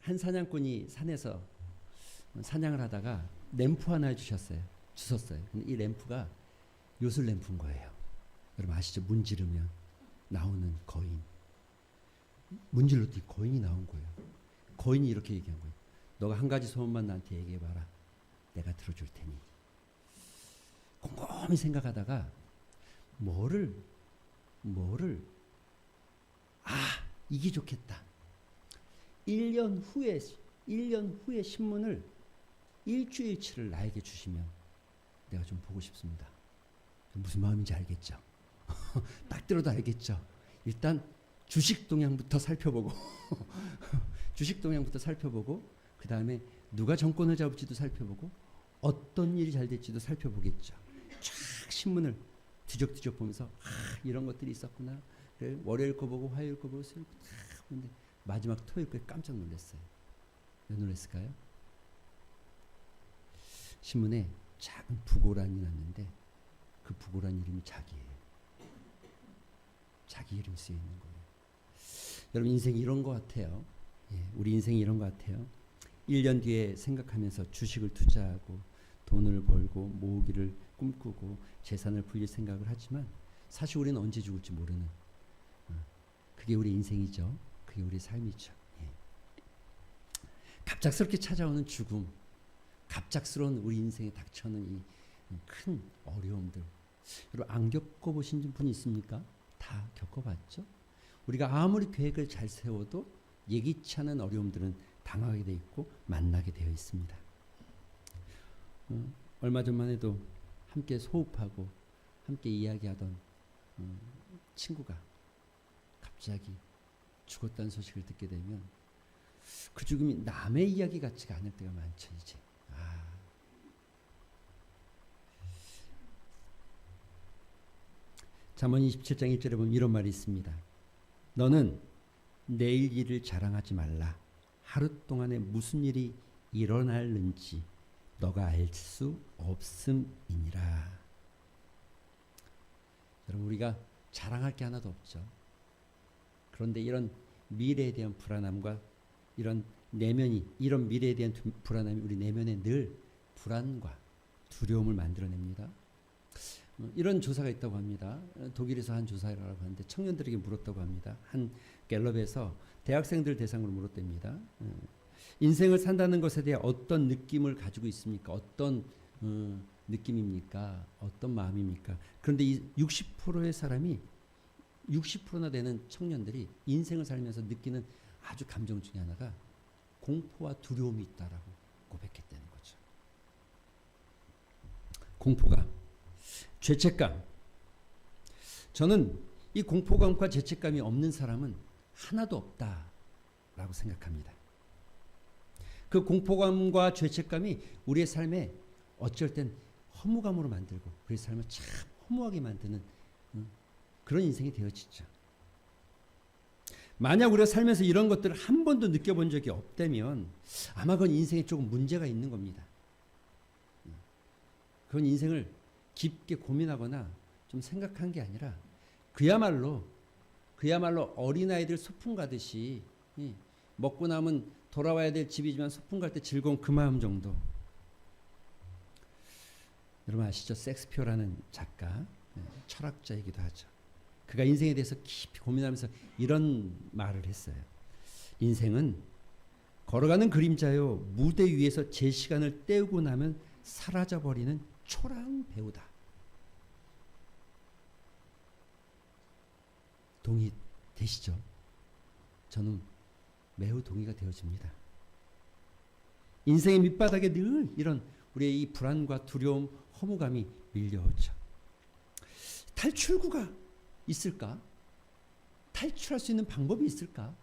한 사냥꾼이 산에서 사냥을 하다가 램프 하나 주셨어요. 근데 이 램프가 요술 램프인 거예요. 여러분 아시죠? 문지르면 나오는 거인. 문질렀더니 거인이 나온 거예요. 거인이 이렇게 얘기한 거예요. 너가 한 가지 소원만 나한테 얘기해봐라. 내가 들어줄 테니. 곰곰이 생각하다가 뭐를 이게 좋겠다. 1년 후에 신문을 일주일치를 나에게 주시면 내가 좀 보고 싶습니다. 무슨 마음인지 알겠죠? 딱 들어도 알겠죠? 일단 주식 동향부터 살펴보고 그 다음에 누가 정권을 잡을지도 살펴보고 어떤 일이 잘 될지도 살펴보겠죠. 쫙 신문을 뒤적뒤적 보면서 이런 것들이 있었구나. 그래, 월요일 거 보고 화요일 거 보고 수요일 거 다 보는데 마지막 토요일 거에 깜짝 놀랐어요. 왜 놀랐을까요? 신문에 작은 부고란이 났는데 그 부고란 이름이 자기예요. 자기 이름이 쓰여 있는 거예요. 여러분 인생이 이런 것 같아요. 예, 우리 인생이 이런 것 같아요. 1년 뒤에 생각하면서 주식을 투자하고 돈을 벌고 모으기를 꿈꾸고 재산을 불릴 생각을 하지만 사실 우리는 언제 죽을지 모르는 그게 우리 인생이죠. 그게 우리 삶이죠. 예. 갑작스럽게 찾아오는 죽음, 갑작스러운 우리 인생에 닥쳐오는 이 큰 어려움들. 여러분 안 겪어보신 분이 있습니까? 다 겪어봤죠? 우리가 아무리 계획을 잘 세워도 예기치 않은 어려움들은 당하게 되어 있고 만나게 되어 있습니다. 얼마 전만 해도 함께 소흡하고 함께 이야기하던 친구가 갑자기 죽었다는 소식을 듣게 되면 그 죽음이 남의 이야기 같지가 않을 때가 많죠. 이제 잠언 27장 1절에 보면 이런 말이 있습니다. 너는 내일 일을 자랑하지 말라. 하루 동안에 무슨 일이 일어날는지 너가 알 수 없음이니라. 여러분 우리가 자랑할 게 하나도 없죠. 그런데 이런 미래에 대한 불안함과 이런 미래에 대한 불안함이 우리 내면에 늘 불안과 두려움을 만들어냅니다. 이런 조사가 있다고 합니다. 독일에서 한 조사라고 하는데 청년들에게 물었다고 합니다. 한 갤럽에서 대학생들 대상으로 물었답니다. 인생을 산다는 것에 대해 어떤 느낌을 가지고 있습니까? 어떤 느낌입니까? 어떤 마음입니까? 그런데 이 60%의 사람이 60%나 되는 청년들이 인생을 살면서 느끼는 아주 감정 중에 하나가 공포와 두려움이 있다라고 고백했다는 거죠. 공포가 죄책감. 저는 이 공포감과 죄책감이 없는 사람은 하나도 없다라고 생각합니다. 그 공포감과 죄책감이 우리의 삶에 어쩔 땐 허무감으로 만들고 우리의 삶을 참 허무하게 만드는 그런 인생이 되어지죠. 만약 우리가 살면서 이런 것들을 한 번도 느껴본 적이 없다면 아마 그건 인생에 조금 문제가 있는 겁니다. 그건 인생을 깊게 고민하거나 좀 생각한 게 아니라 그야말로 어린아이들 소풍 가듯이 먹고 남은 돌아와야 될 집이지만 소풍 갈 때 즐거운 그 마음 정도. 여러분 아시죠? 섹스피어라는 작가, 철학자이기도 하죠. 그가 인생에 대해서 깊이 고민하면서 이런 말을 했어요. 인생은 걸어가는 그림자요. 무대 위에서 제 시간을 때우고 나면 사라져버리는 초라한 배우다. 동의되시죠? 저는 매우 동의가 되어집니다. 인생의 밑바닥에 늘 이런 우리의 이 불안과 두려움, 허무감이 밀려오죠. 탈출구가 있을까? 탈출할 수 있는 방법이 있을까?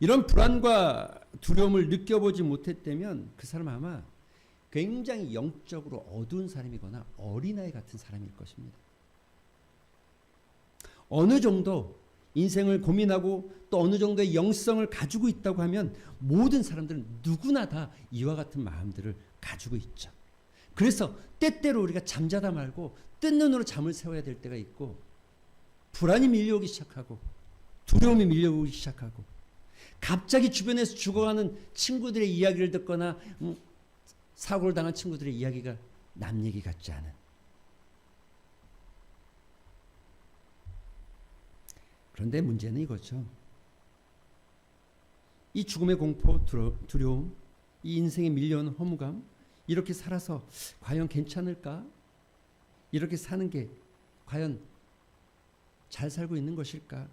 이런 불안과 두려움을 느껴보지 못했다면 그 사람은 아마 굉장히 영적으로 어두운 사람이거나 어린아이 같은 사람일 것입니다. 어느 정도 인생을 고민하고 또 어느 정도의 영성을 가지고 있다고 하면 모든 사람들은 누구나 다 이와 같은 마음들을 가지고 있죠. 그래서 때때로 우리가 잠자다 말고 뜬 눈으로 잠을 새워야 될 때가 있고 불안이 밀려오기 시작하고 두려움이 밀려오기 시작하고 갑자기 주변에서 죽어가는 친구들의 이야기를 듣거나 사고를 당한 친구들의 이야기가 남 얘기 같지 않은 그런데 문제는 이거죠. 이 죽음의 공포, 두려움, 이 인생에 밀려오는 허무감 이렇게 살아서 과연 괜찮을까? 이렇게 사는 게 과연 잘 살고 있는 것일까?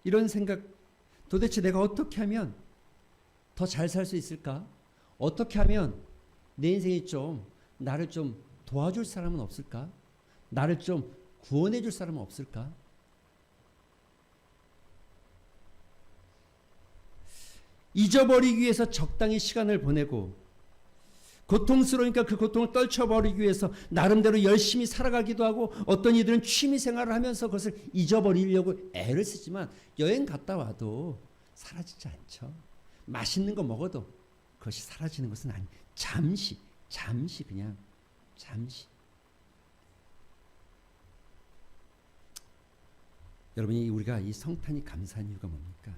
이런 생각 도대체 내가 어떻게 하면 더 잘 살 수 있을까? 어떻게 하면 내 인생이 좀 나를 좀 도와줄 사람은 없을까? 나를 좀 구원해 줄 사람은 없을까? 잊어버리기 위해서 적당히 시간을 보내고 고통스러우니까 그 고통을 떨쳐버리기 위해서 나름대로 열심히 살아가기도 하고 어떤 이들은 취미생활을 하면서 그것을 잊어버리려고 애를 쓰지만 여행 갔다 와도 사라지지 않죠. 맛있는 거 먹어도 그것이 사라지는 것은 아니. 잠시 그냥 잠시. 여러분이 우리가 이 성탄이 감사한 이유가 뭡니까?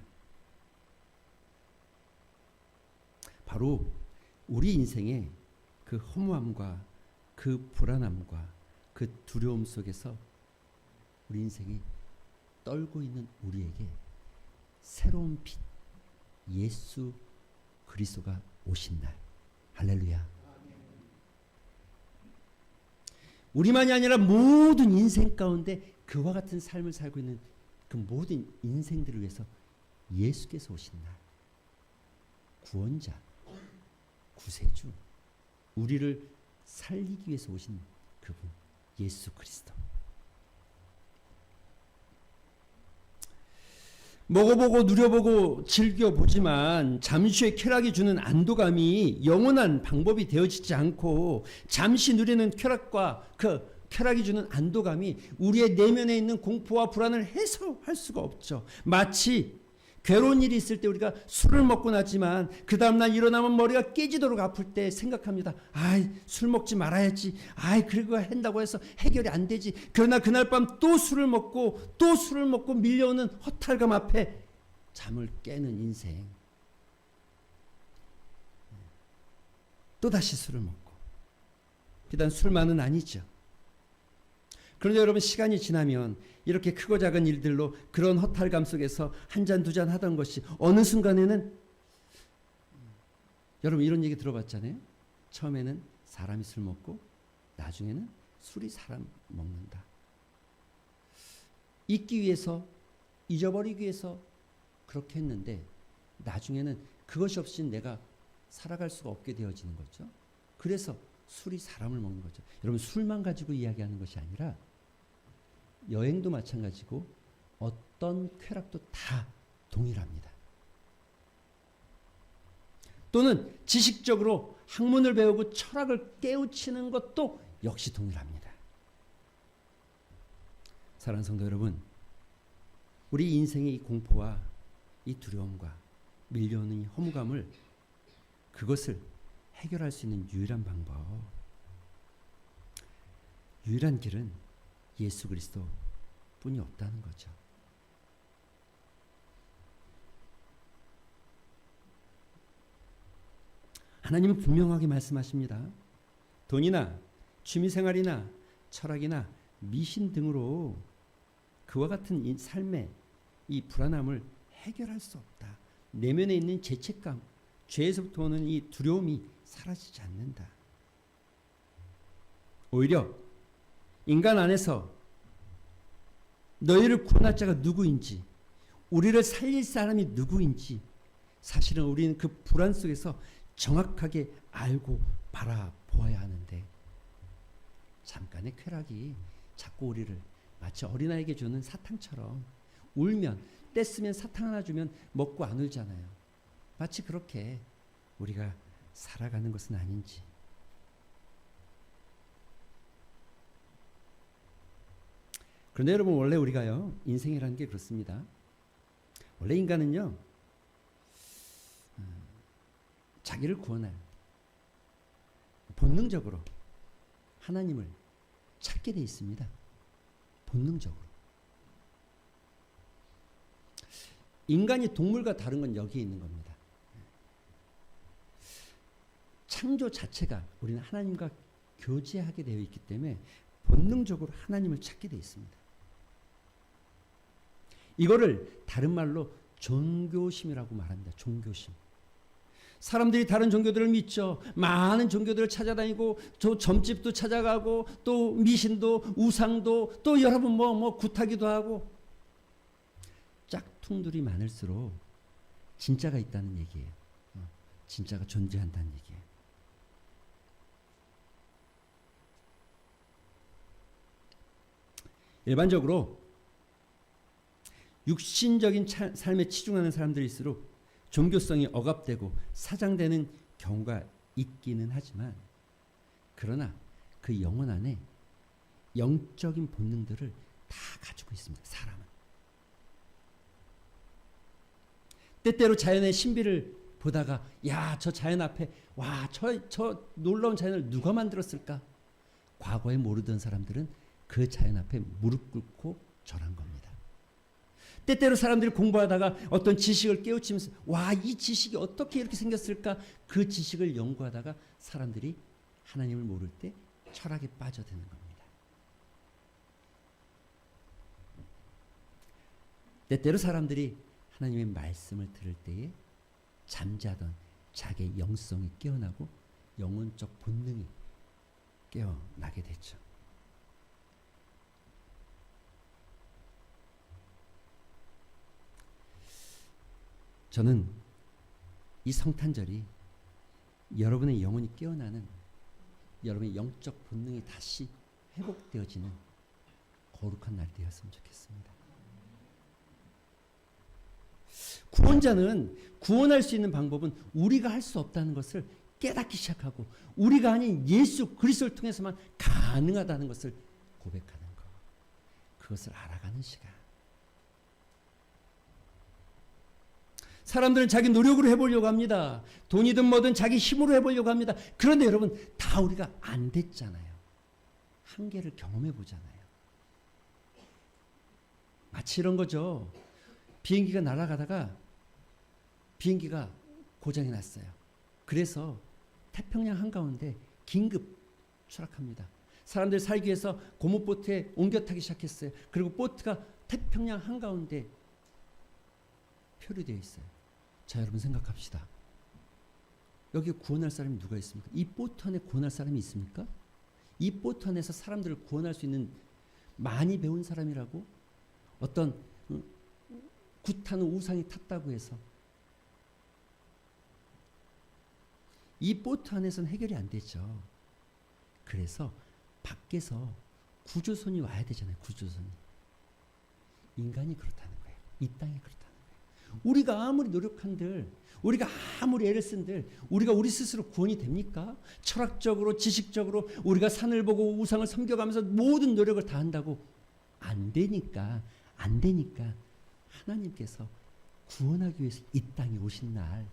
바로 우리 인생에 그 허무함과 그 불안함과 그 두려움 속에서 우리 인생이 떨고 있는 우리에게 새로운 빛 예수 그리스도가 오신 날. 할렐루야. 우리만이 아니라 모든 인생 가운데 그와 같은 삶을 살고 있는 그 모든 인생들을 위해서 예수께서 오신 날. 구원자, 구세주, 우리를 살리기 위해서 오신 그분 예수 그리스도. 먹어보고 누려보고 즐겨보지만 잠시의 쾌락이 주는 안도감이 영원한 방법이 되어지지 않고 잠시 누리는 쾌락과 그 쾌락이 주는 안도감이 우리의 내면에 있는 공포와 불안을 해소할 수가 없죠. 마치 괴로운 일이 있을 때 우리가 술을 먹고 나지만 그 다음날 일어나면 머리가 깨지도록 아플 때 생각합니다. 술 먹지 말아야지. 그리고 한다고 해서 해결이 안 되지. 그러나 그날 밤 또 술을 먹고 밀려오는 허탈감 앞에 잠을 깨는 인생. 또다시 술을 먹고. 비단 술만은 아니죠. 그런데 여러분 시간이 지나면 이렇게 크고 작은 일들로 그런 허탈감 속에서 한 잔 두 잔 하던 것이 어느 순간에는 여러분 이런 얘기 들어봤잖아요. 처음에는 사람이 술 먹고 나중에는 술이 사람 먹는다. 잊기 위해서 잊어버리기 위해서 그렇게 했는데 나중에는 그것이 없이 내가 살아갈 수가 없게 되어지는 거죠. 그래서 술이 사람을 먹는 거죠. 여러분 술만 가지고 이야기하는 것이 아니라 여행도 마찬가지고 어떤 쾌락도 다 동일합니다. 또는 지식적으로 학문을 배우고 철학을 깨우치는 것도 역시 동일합니다. 사랑하는 성도 여러분, 우리 인생의 이 공포와 이 두려움과 밀려오는 이 허무감을 그것을 해결할 수 있는 유일한 방법, 유일한 길은 예수 그리스도 뿐이 없다는 거죠. 하나님은 분명하게 말씀하십니다. 돈이나 취미생활이나 철학이나 미신 등으로 그와 같은 이 삶의 이 불안함을 해결할 수 없다. 내면에 있는 죄책감, 죄에서부터 오는 이 두려움이 사라지지 않는다. 오히려 인간 안에서 너희를 구원할 자가 누구인지, 우리를 살릴 사람이 누구인지 사실은 우리는 그 불안 속에서 정확하게 알고 바라보아야 하는데 잠깐의 쾌락이 자꾸 우리를 마치 어린아이에게 주는 사탕처럼 울면 떼쓰면 사탕 하나 주면 먹고 안 울잖아요. 마치 그렇게 우리가 살아가는 것은 아닌지. 그런데 여러분 원래 우리가요 인생이라는 게 그렇습니다. 원래 인간은요 자기를 구원할 본능적으로 하나님을 찾게 돼 있습니다. 본능적으로. 인간이 동물과 다른 건 여기에 있는 겁니다. 창조 자체가 우리는 하나님과 교제하게 되어 있기 때문에 본능적으로 하나님을 찾게 되어 있습니다. 이거를 다른 말로 종교심이라고 말합니다. 종교심. 사람들이 다른 종교들을 믿죠. 많은 종교들을 찾아다니고 저 점집도 찾아가고 또 미신도 우상도 또 여러분 뭐 굿하기도 하고 짝퉁들이 많을수록 진짜가 있다는 얘기예요. 진짜가 존재한다는 얘기예요. 일반적으로 육신적인 삶에 치중하는 사람들일수록 종교성이 억압되고 사장되는 경우가 있기는 하지만 그러나 그 영혼 안에 영적인 본능들을 다 가지고 있습니다. 사람은. 때때로 자연의 신비를 보다가 야, 저 자연 앞에 와, 저 놀라운 자연을 누가 만들었을까? 과거에 모르던 사람들은 그 자연 앞에 무릎 꿇고 절한 겁니다. 때때로 사람들이 공부하다가 어떤 지식을 깨우치면서 와, 이 지식이 어떻게 이렇게 생겼을까? 그 지식을 연구하다가 사람들이 하나님을 모를 때 철학에 빠져드는 겁니다. 때때로 사람들이 하나님의 말씀을 들을 때에 잠자던 자기의 영성이 깨어나고 영혼적 본능이 깨어나게 됐죠. 저는 이 성탄절이 여러분의 영혼이 깨어나는, 여러분의 영적 본능이 다시 회복되어지는 거룩한 날이 되었으면 좋겠습니다. 구원자는 구원할 수 있는 방법은 우리가 할 수 없다는 것을 깨닫기 시작하고 우리가 아닌 예수 그리스도를 통해서만 가능하다는 것을 고백하는 것, 그것을 알아가는 시간. 사람들은 자기 노력으로 해보려고 합니다. 돈이든 뭐든 자기 힘으로 해보려고 합니다. 그런데 여러분, 다 우리가 안 됐잖아요. 한계를 경험해 보잖아요. 마치 이런 거죠. 비행기가 날아가다가 비행기가 고장이 났어요. 그래서 태평양 한가운데 긴급 추락합니다. 사람들 살기 위해서 고무보트에 옮겨 타기 시작했어요. 그리고 보트가 태평양 한가운데 표류되어 있어요. 자, 여러분 생각합시다. 여기 구원할 사람이 누가 있습니까? 이 보트 안에 구원할 사람이 있습니까? 이 보트 안에서 사람들을 구원할 수 있는 많이 배운 사람이라고 어떤 굿하는 우상이 탔다고 해서 이 보트 안에서는 해결이 안 되죠. 그래서 밖에서 구조선이 와야 되잖아요. 구조선이. 인간이 그렇다는 거예요. 이 땅이 그렇다는 거예요. 우리가 아무리 노력한들, 우리가 아무리 애를 쓴들 우리가 우리 스스로 구원이 됩니까? 철학적으로 지식적으로 우리가 산을 보고 우상을 섬겨가면서 모든 노력을 다 한다고 안 되니까 하나님께서 구원하기 위해서 이 땅에 오신 날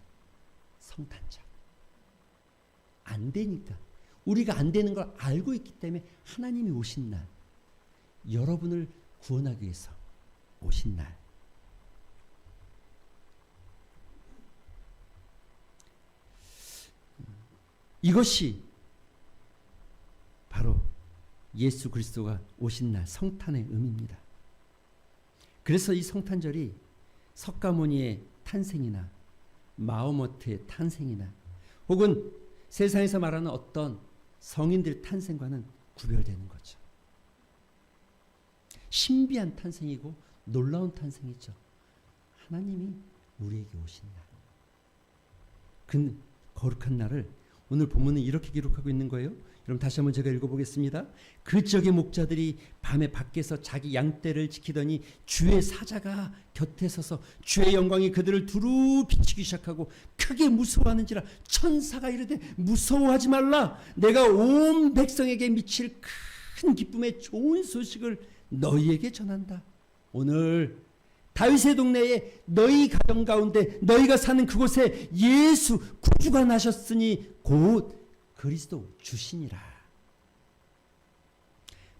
성탄절. 안 되니까, 우리가 안 되는 걸 알고 있기 때문에 하나님이 오신 날, 여러분을 구원하기 위해서 오신 날. 이것이 바로 예수 그리스도가 오신 날 성탄의 의미입니다. 그래서 이 성탄절이 석가모니의 탄생이나 마호메트의 탄생이나 혹은 세상에서 말하는 어떤 성인들 탄생과는 구별되는 거죠. 신비한 탄생이고 놀라운 탄생이죠. 하나님이 우리에게 오신 날. 그 거룩한 날을 오늘 본문은 이렇게 기록하고 있는 거예요. 여러분 다시 한번 제가 읽어보겠습니다. 그 지역의 목자들이 밤에 밖에서 자기 양떼를 지키더니 주의 사자가 곁에 서서 주의 영광이 그들을 두루 비추기 시작하고 크게 무서워하는지라 천사가 이르되 무서워하지 말라. 내가 온 백성에게 미칠 큰 기쁨의 좋은 소식을 너희에게 전한다. 오늘 다윗의 동네에 너희 가정 가운데 너희가 사는 그곳에 예수 구주가 나셨으니 곧 그리스도 주시니라.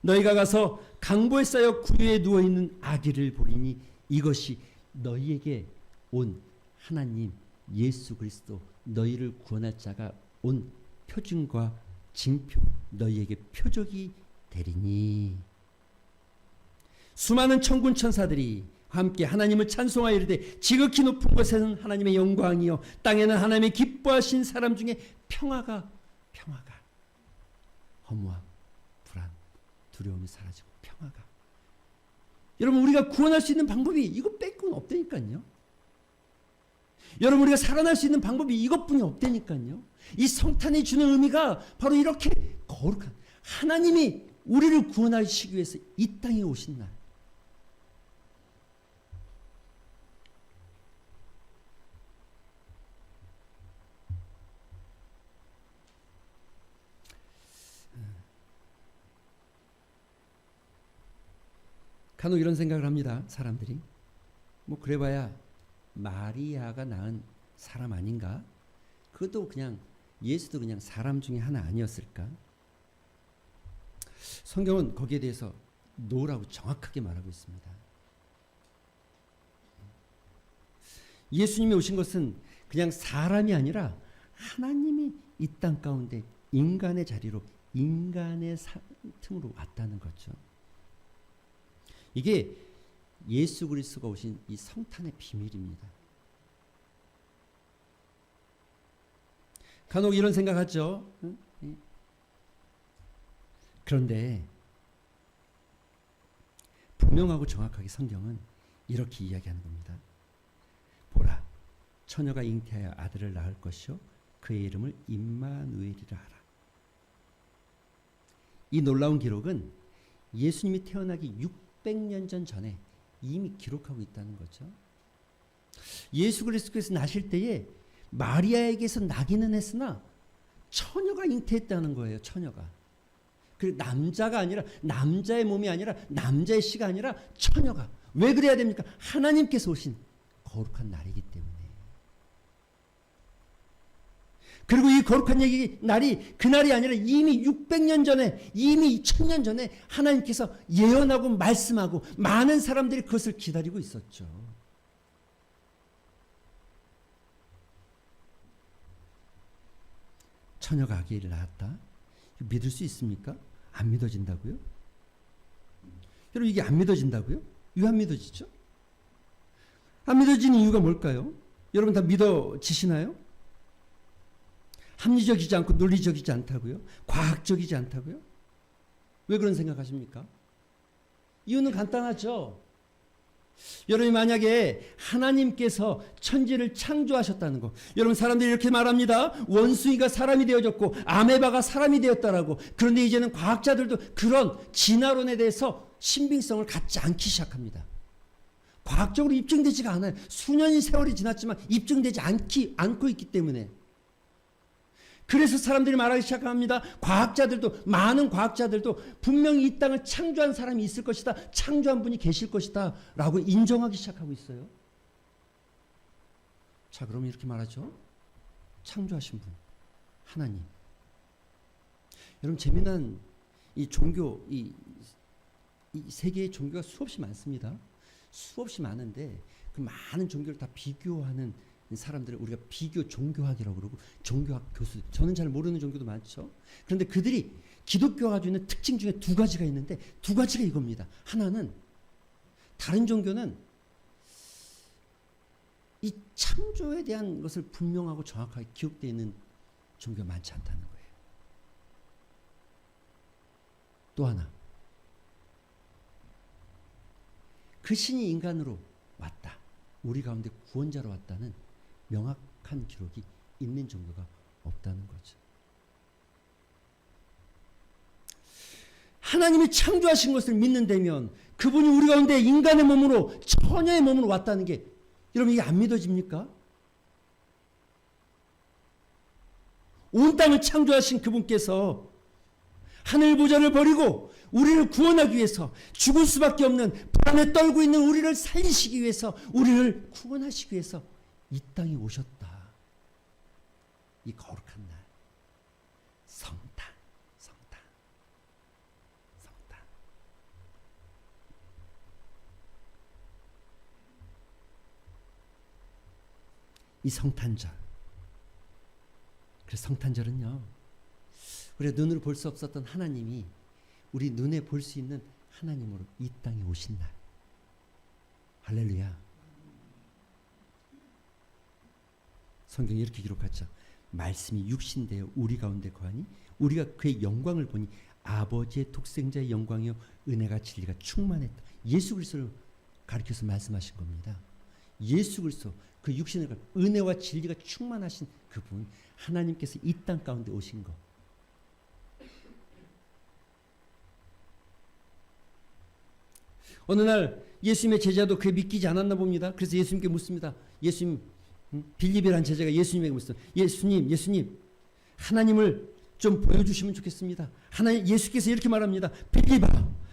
너희가 가서 강보에 쌓여 구유에 누워있는 아기를 보리니 이것이 너희에게 온 하나님 예수 그리스도 너희를 구원할 자가 온 표징과 징표 너희에게 표적이 되리니 수많은 천군 천사들이 함께 하나님을 찬송하여 이르되 지극히 높은 곳에는 하나님의 영광이요 땅에는 하나님의 기뻐하신 사람 중에 평화가 허무함 불안 두려움이 사라지고 평화가 여러분 우리가 구원할 수 있는 방법이 이것 빼고는 없다니까요. 여러분 우리가 살아날 수 있는 방법이 이것뿐이 없다니까요. 이 성탄이 주는 의미가 바로 이렇게 거룩한 하나님이 우리를 구원하시기 위해서 이 땅에 오신 날 간혹 이런 생각을 합니다. 사람들이 뭐 그래봐야 마리아가 낳은 사람 아닌가? 그것도 그냥 예수도 그냥 사람 중에 하나 아니었을까? 성경은 거기에 대해서 노라고 정확하게 말하고 있습니다. 예수님이 오신 것은 그냥 사람이 아니라 하나님이 이 땅 가운데 인간의 자리로 인간의 틈으로 왔다는 거죠. 이게 예수 그리스도가 오신 이 성탄의 비밀입니다. 간혹 이런 생각하죠. 그런데 분명하고 정확하게 성경은 이렇게 이야기하는 겁니다. 보라, 처녀가 잉태하여 아들을 낳을 것이요 그의 이름을 임마누엘이라 하라. 이 놀라운 기록은 예수님이 태어나기 600년 전에 이미 기록하고 있다는 거죠. 예수 그리스도께서 나실 때에 마리아에게서 나기는 했으나 처녀가 잉태했다는 거예요. 처녀가. 그 남자가 아니라 남자의 몸이 아니라 남자의 씨가 아니라 처녀가. 왜 그래야 됩니까? 하나님께서 오신 거룩한 날이기 때문에. 그리고 이 거룩한 날이 그날이 아니라 이미 600년 전에 이미 1000년 전에 하나님께서 예언하고 말씀하고 많은 사람들이 그것을 기다리고 있었죠. 처녀가 아기를 낳았다. 믿을 수 있습니까? 안 믿어진다고요? 여러분 이게 안 믿어진다고요? 왜 안 믿어지죠? 안 믿어지는 이유가 뭘까요? 여러분 다 믿어지시나요? 합리적이지 않고 논리적이지 않다고요? 과학적이지 않다고요? 왜 그런 생각하십니까? 이유는 간단하죠. 여러분이 만약에 하나님께서 천지를 창조하셨다는 거, 여러분 사람들이 이렇게 말합니다. 원숭이가 사람이 되어졌고 아메바가 사람이 되었다라고. 그런데 이제는 과학자들도 그런 진화론에 대해서 신빙성을 갖지 않기 시작합니다. 과학적으로 입증되지가 않아요. 수년의 세월이 지났지만 입증되지 않고 있기 때문에. 그래서 사람들이 말하기 시작합니다. 과학자들도 많은 과학자들도 분명히 이 땅을 창조한 사람이 있을 것이다. 창조한 분이 계실 것이다. 라고 인정하기 시작하고 있어요. 자, 그러면 이렇게 말하죠. 창조하신 분, 하나님. 여러분 재미난 이 종교, 이 세계의 종교가 수없이 많습니다. 수없이 많은데 그 많은 종교를 다 비교하는 사람들을 우리가 비교 종교학이라고 그러고 종교학 교수, 저는 잘 모르는 종교도 많죠. 그런데 그들이 기독교가 가지고 있는 특징 중에 두 가지가 있는데 두 가지가 이겁니다. 하나는 다른 종교는 이 창조에 대한 것을 분명하고 정확하게 기록되어 있는 종교가 많지 않다는 거예요. 또 하나, 그 신이 인간으로 왔다. 우리 가운데 구원자로 왔다는 명확한 기록이 있는 종교가 없다는 거죠. 하나님이 창조하신 것을 믿는다면 그분이 우리 가운데 인간의 몸으로 처녀의 몸으로 왔다는 게 여러분 이게 안 믿어집니까? 온 땅을 창조하신 그분께서 하늘 보좌를 버리고 우리를 구원하기 위해서 죽을 수밖에 없는 불안에 떨고 있는 우리를 살리시기 위해서 우리를 구원하시기 위해서 이 땅에 오셨다. 이 거룩한 날 성탄. 이 성탄절. 그래서 성탄절은요, 우리가 눈으로 볼 수 없었던 하나님이 우리 눈에 볼 수 있는 하나님으로 이 땅에 오신 날. 할렐루야. 성경이 이렇게 기록하죠. 말씀이 육신되어 우리 가운데 거하니 우리가 그의 영광을 보니 아버지의 독생자의 영광이요 은혜가 진리가 충만했다. 예수 그리스도를 가리켜서 말씀하신 겁니다. 예수 그리스도 그 육신을 은혜와 진리가 충만하신 그분, 하나님께서 이 땅 가운데 오신 것. 어느 날 예수님의 제자도 그에 믿기지 않았나 봅니다. 그래서 예수님께 묻습니다. 예수님, 빌립이라는 제자가 예수님에게 묻습니다. 예수님, 하나님을 좀 보여주시면 좋겠습니다. 예수께서 이렇게 말합니다. 빌립아,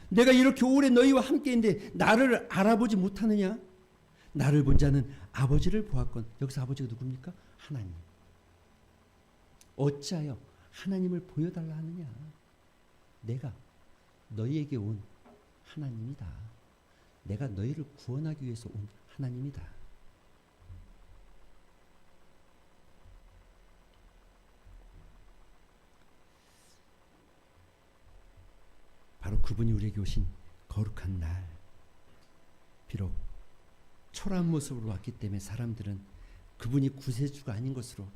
내가 이렇게 오래 너희와 함께인데 나를 알아보지 못하느냐? 나를 본 자는 아버지를 보았건. 여기서 아버지가 누굽니까? 하나님. 어찌하여 하나님을 보여달라 하느냐? 내가 너희에게 온 하나님이다. 내가 너희를 구원하기 위해서 온 하나님이다. 바로 그분이 우리에게 오신 거룩한 날. 비록 초라한 모습으로 왔기 때문에 사람들은 그분이 구세주가 아닌 것으로,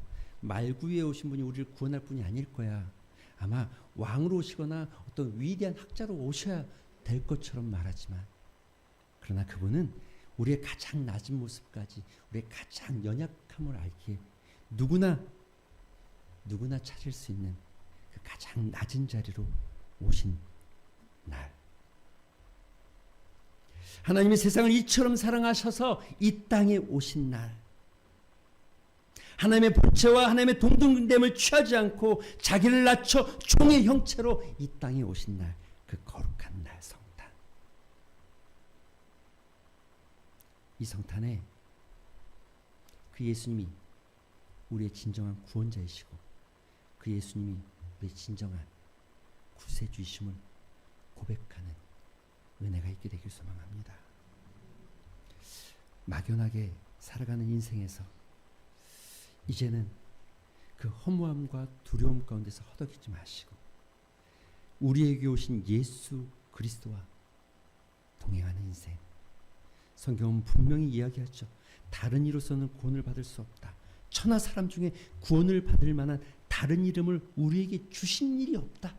말구유에 오신 분이 우리를 구원할 분이 아닐 거야, 아마 왕으로 오시거나 어떤 위대한 학자로 오셔야 될 것처럼 말하지만, 그러나 그분은 우리의 가장 낮은 모습까지, 우리의 가장 연약함을 알기에 누구나 찾을 수 있는 그 가장 낮은 자리로 오신 날. 하나님이 세상을 이처럼 사랑하셔서 이 땅에 오신 날. 하나님의 본체와 하나님의 동등됨을 취하지 않고 자기를 낮춰 종의 형체로 이 땅에 오신 날, 그 거룩한 날, 성탄. 이 성탄에 그 예수님이 우리의 진정한 구원자이시고 그 예수님이 우리의 진정한 구세주이심을 고백하는 은혜가 있게 되길 소망합니다. 막연하게 살아가는 인생에서 이제는 그 허무함과 두려움 가운데서 허덕이지 마시고 우리에게 오신 예수 그리스도와 동행하는 인생. 성경은 분명히 이야기하죠. 다른 이로서는 구원을 받을 수 없다. 천하 사람 중에 구원을 받을 만한 다른 이름을 우리에게 주신 일이 없다.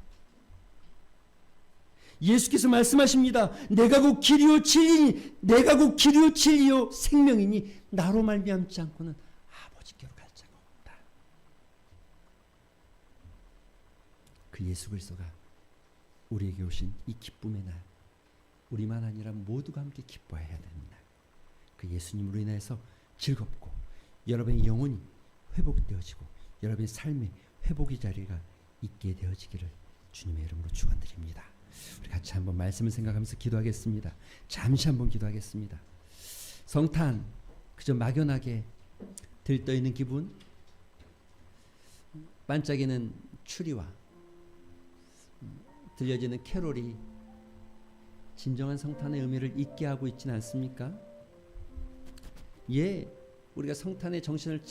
예수께서 말씀하십니다. 내가 곧 길이요 진리니, 내가 곧 길이요 진리요 생명이니 나로 말미암지 않고는 아버지께로 갈 자가 없다. 그 예수 그리스도가 우리에게 오신 이 기쁨의 날, 우리만 아니라 모두가 함께 기뻐해야 되는 날, 그 예수님으로 인해서 즐겁고 여러분의 영혼이 회복되어지고 여러분의 삶의 회복의 자리가 있게 되어지기를 주님의 이름으로 축원드립니다. 우리 같이 한번 말씀을 생각하면서 기도하겠습니다. 잠시 한번 기도하겠습니다. 성탄, 그저 막연하게 들떠있는 기분, 반짝이는 추리와 들려지는 캐롤이 진정한 성탄의 의미를 잊게 하고 있지는 않습니까? 예, 우리가 성탄의 정신을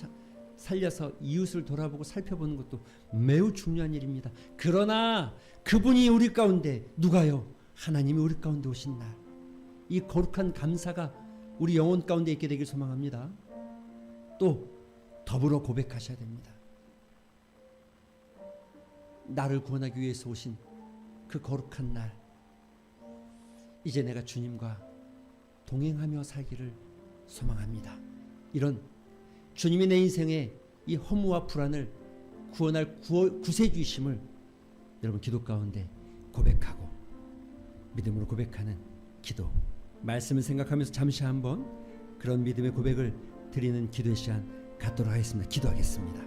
살려서 이웃을 돌아보고 살펴보는 것도 매우 중요한 일입니다. 그러나 그분이 우리 가운데, 누가요? 하나님이 우리 가운데 오신 날, 이 거룩한 감사가 우리 영혼 가운데 있게 되길 소망합니다. 또 더불어 고백하셔야 됩니다. 나를 구원하기 위해서 오신 그 거룩한 날, 이제 내가 주님과 동행하며 살기를 소망합니다. 이런 주님이 내 인생의 이 허무와 불안을 구원할 구세주이심을 여러분 기도 가운데 고백하고 믿음으로 고백하는 기도, 말씀을 생각하면서 잠시 한번 그런 믿음의 고백을 드리는 기도의 시간 갖도록 하겠습니다. 기도하겠습니다.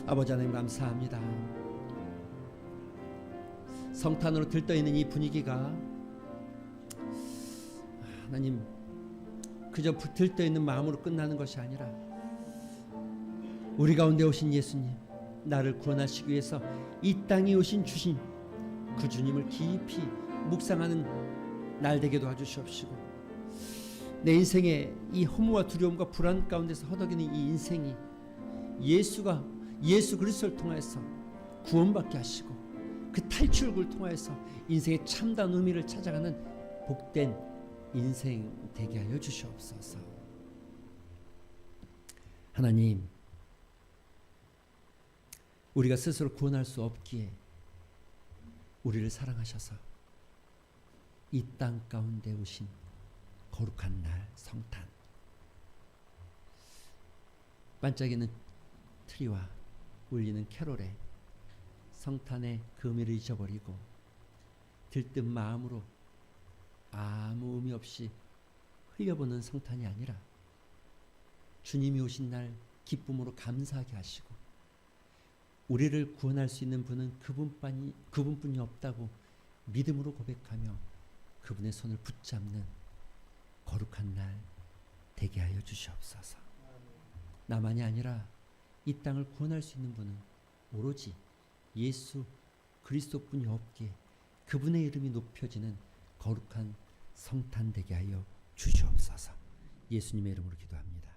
아버지 하나님 감사합니다. 성탄으로 들떠있는 이 분위기가 하나님 그저 들떠있는 마음으로 끝나는 것이 아니라 우리 가운데 오신 예수님, 나를 구원하시기 위해서 이 땅에 오신 주님, 그 주님을 깊이 묵상하는 날 되게 도와주시옵시고 내 인생의 이 허무와 두려움과 불안 가운데서 허덕이는 이 인생이 예수 그리스도를 통해서 구원받게 하시고 그 탈출구를 통해서 인생의 참다운 의미를 찾아가는 복된 인생 되게 하여 주시옵소서. 하나님, 우리가 스스로 구원할 수 없기에 우리를 사랑하셔서 이 땅 가운데 오신 거룩한 날 성탄, 반짝이는 트리와 울리는 캐롤에 성탄의 그 의미를 잊어버리고 들뜬 마음으로 아무 의미 없이 흘려보는 성탄이 아니라 주님이 오신 날 기쁨으로 감사하게 하시고 우리를 구원할 수 있는 분은 그분뿐이 없다고 믿음으로 고백하며 그분의 손을 붙잡는 거룩한 날 되게 하여 주시옵소서. 나만이 아니라 이 땅을 구원할 수 있는 분은 오로지 예수 그리스도뿐이 없기에 그분의 이름이 높여지는 거룩한 성탄 되게 하여 주시옵소서. 예수님의 이름으로 기도합니다.